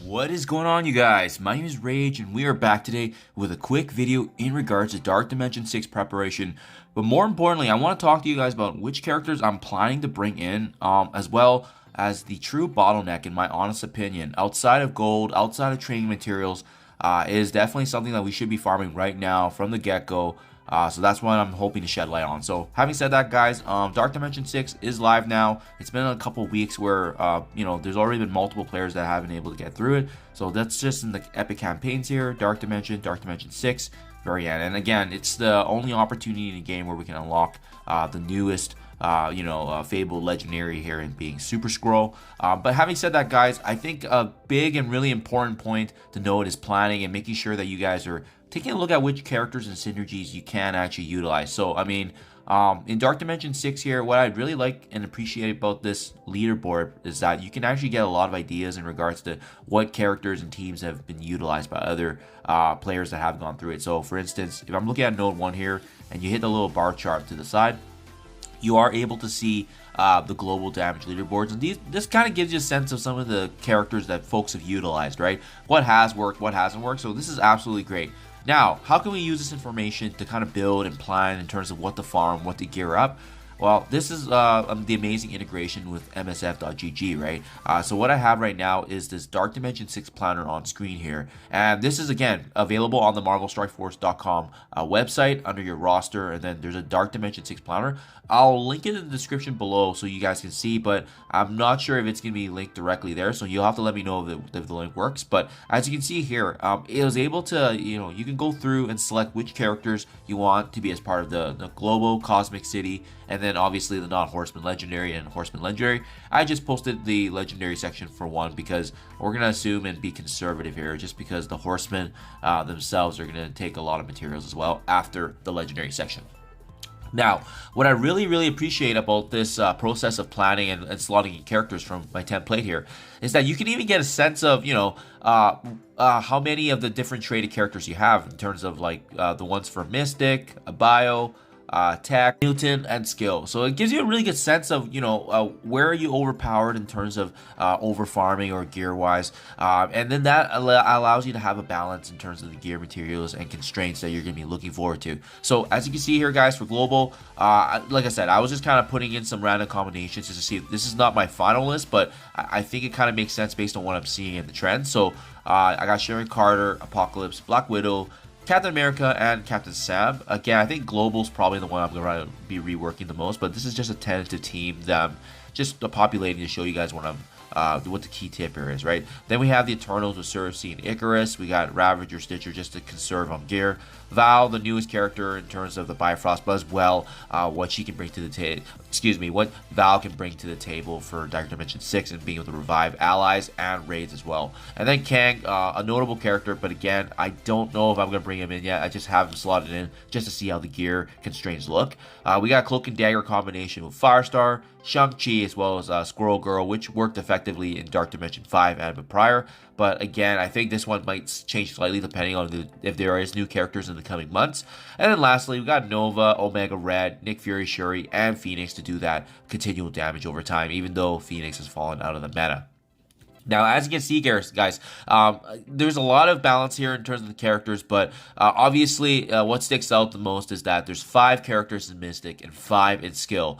What is going on, you guys? My name is Rayge and we are back today with a quick video in regards to Darkdimension 6 preparation. But more importantly, I want to talk to you guys about which characters I'm planning to bring in, as well as the true bottleneck, in my honest opinion, outside of gold, outside of training materials, is definitely something that we should be farming right now from the get-go. So that's what I'm hoping to shed light on. So having said that, guys, Darkdimension 6 is live now. It's been a couple weeks where, there's already been multiple players that haven't been able to get through it. So that's just in the epic campaigns here, Darkdimension 6, very end. And again, it's the only opportunity in the game where we can unlock the newest, Fabled Legendary here in being Super Scroll. But having said that, guys, I think a big and really important point to note is planning and making sure that you guys are taking a look at which characters and synergies you can actually utilize. So, I mean, in Darkdimension 6 here, what I really like and appreciate about this leaderboard is that you can actually get a lot of ideas in regards to what characters and teams have been utilized by other players that have gone through it. So, for instance, if I'm looking at Node 1 here, and you hit the little bar chart to the side, you are able to see the global damage leaderboards, and this kind of gives you a sense of some of the characters that folks have utilized, right? What has worked, what hasn't worked. So this is absolutely great. Now, how can we use this information to kind of build and plan in terms of what to farm, what to gear up? Well, this is the amazing integration with MSF.gg, right? So what I have right now is this Darkdimension 6 Planner on screen here. And this is, again, available on the MarvelStrikeForce.com website under your roster. And then there's a Darkdimension 6 Planner. I'll link it in the description below so you guys can see, but I'm not sure if it's going to be linked directly there. So you'll have to let me know if the link works. But as you can see here, it was able to, you can go through and select which characters you want to be as part of the global Cosmic City, and then obviously the non-Horseman Legendary and Horseman Legendary. I just posted the Legendary section for one because we're going to assume and be conservative here, just because the Horsemen themselves are going to take a lot of materials as well after the Legendary section. Now, what I really appreciate about this process of planning and slotting characters from my template here is that you can even get a sense of, how many of the different traded characters you have in terms of like the ones for Mystic, Bio, tech, Newton, and skill. So it gives you a really good sense of, where are you overpowered in terms of over farming or gear wise, and then that allows you to have a balance in terms of the gear materials and constraints that you're going to be looking forward to. So as you can see here, guys, for global, like I said, I was just kind of putting in some random combinations just to see. This is not my final list, but I think it kind of makes sense based on what I'm seeing in the trend. So I got Sharon Carter, Apocalypse, Black Widow, Captain America, and Captain Sam. Again, I think Global's probably the one I'm going to be reworking the most, but this is just a tentative team that I'm just populating to show you guys what the key tip here is, right? Then we have the Eternals with Cersei and Icarus. We got Ravager, Stitcher just to conserve on gear. Val, the newest character in terms of the Bifrost, but as well what she can bring to the table. What Val can bring to the table for Darkdimension 6 and being able to revive allies and raids as well. And then Kang, a notable character, but again, I don't know if I'm going to bring him in yet. I just have him slotted in just to see how the gear constraints look. We got Cloak and Dagger combination with Firestar, Shang-Chi, as well as Squirrel Girl, which worked effectively in Darkdimension 5 and prior. But again, I think this one might change slightly depending on if there is new characters in the coming months. And then lastly, we got Nova, Omega Red, Nick Fury, Shuri, and Phoenix to do that continual damage over time, even though Phoenix has fallen out of the meta. Now, as you can see, guys, there's a lot of balance here in terms of the characters, but obviously what sticks out the most is that there's 5 characters in Mystic and 5 in Skill,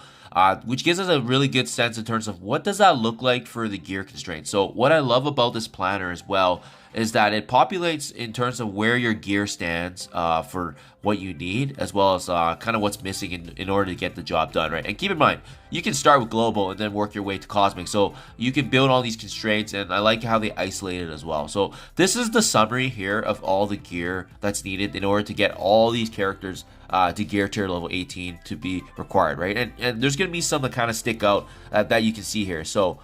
which gives us a really good sense in terms of what does that look like for the gear constraints. So what I love about this planner as well is that it populates in terms of where your gear stands for what you need, as well as kind of what's missing in order to get the job done, right? And keep in mind, you can start with global and then work your way to cosmic, so you can build all these constraints, and I like how they isolate it as well. So this is the summary here of all the gear that's needed in order to get all these characters to gear tier level 18 to be required, right? And there's going to be some that kind of stick out that you can see here. So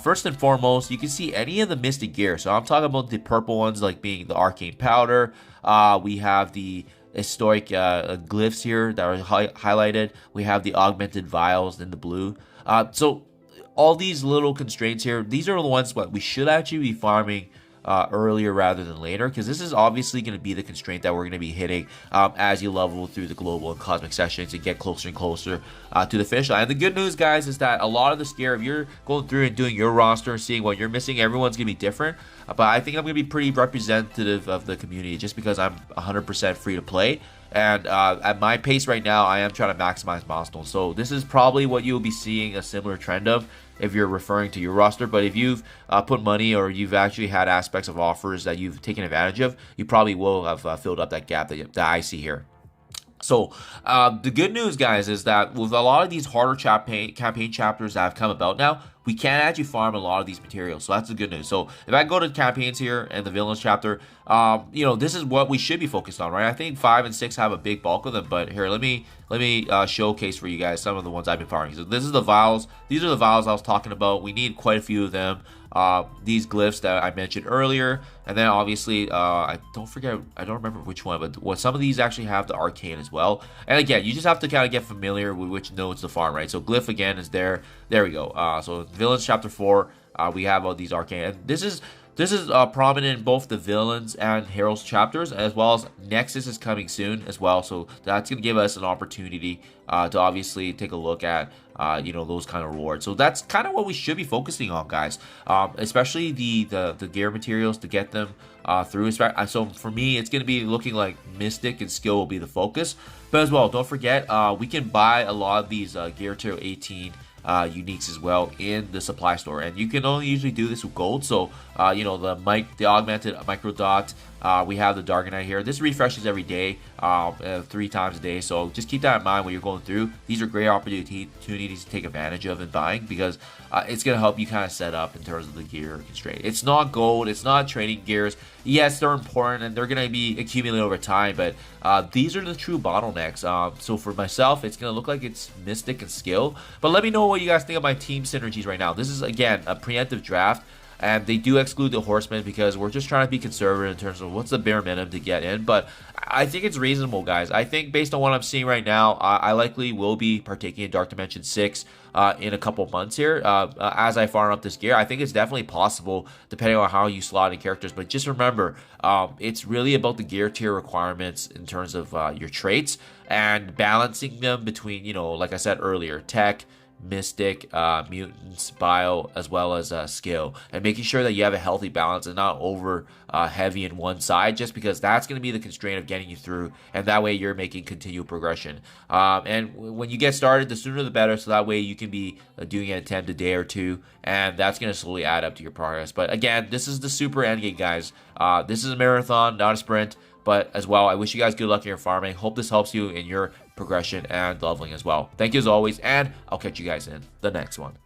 first and foremost, you can see any of the Mystic gear. So I'm talking about the purple ones, like being the Arcane Powder. We have the historic glyphs here that are highlighted. We have the augmented vials in the blue. So all these little constraints here, these are the ones what we should actually be farming earlier rather than later, because this is obviously going to be the constraint that we're going to be hitting as you level through the global and cosmic sessions and get closer and closer to the finish line. And the good news, guys, is that a lot of the scare, if you're going through and doing your roster and seeing what you're missing, everyone's going to be different. But I think I'm going to be pretty representative of the community just because I'm 100% free to play. And at my pace right now, I am trying to maximize milestones. So this is probably what you'll be seeing a similar trend of if you're referring to your roster. But if you've put money or you've actually had aspects of offers that you've taken advantage of, you probably will have filled up that gap that I see here. So the good news, guys, is that with a lot of these harder campaign chapters that have come about now, we can actually farm a lot of these materials. So that's the good news. So if I go to campaigns here and the villains chapter, you know, this is what we should be focused on, right? I think 5 and 6 have a big bulk of them, but here, let me showcase for you guys some of the ones I've been farming. So this is the vials. These are the vials I was talking about. We need quite a few of them. These glyphs that I mentioned earlier, and then obviously I don't remember which one, but some of these actually have the arcane as well. And again, you just have to kind of get familiar with which nodes to farm, right? So glyph again is there we go. So villains chapter 4, we have all these arcane, and this is prominent in both the villains and heroes chapters, as well as Nexus is coming soon as well. So that's going to give us an opportunity to obviously take a look at you know, those kind of rewards. So that's kind of what we should be focusing on, guys. Especially the gear materials to get them through. So for me, it's going to be looking like Mystic and Skill will be the focus. But as well, don't forget, we can buy a lot of these gear tier 18 uniques as well in the supply store, and you can only usually do this with gold. So you know, the augmented micro dot, we have the Darkdimension here. This refreshes every day, 3 times a day, so just keep that in mind when you're going through. These are great opportunities to take advantage of in buying, because it's going to help you kind of set up in terms of the gear constraint. It's not gold, it's not trading gears. Yes, they're important and they're going to be accumulated over time, but these are the true bottlenecks. So for myself, it's going to look like it's Mystic and Skill. But let me know what you guys think of my team synergies right now. This is, again, a preemptive draft, and they do exclude the horsemen because we're just trying to be conservative in terms of what's the bare minimum to get in. But I think it's reasonable, guys. I think based on what I'm seeing right now, I likely will be partaking in Darkdimension 6 in a couple months here as I farm up this gear. I think it's definitely possible depending on how you slot in characters. But just remember, it's really about the gear tier requirements in terms of your traits and balancing them between, you know, like I said earlier, tech, Mystic, mutants, bio, as well as skill, and making sure that you have a healthy balance and not over heavy in one side, just because that's going to be the constraint of getting you through, and that way you're making continual progression. And when you get started, the sooner the better, so that way you can be doing an attempt a day or two, and that's going to slowly add up to your progress. But again, this is the super endgame, guys. This is a marathon, not a sprint. But as well, I wish you guys good luck in your farming. Hope this helps you in your progression and leveling as well. Thank you as always, and I'll catch you guys in the next one.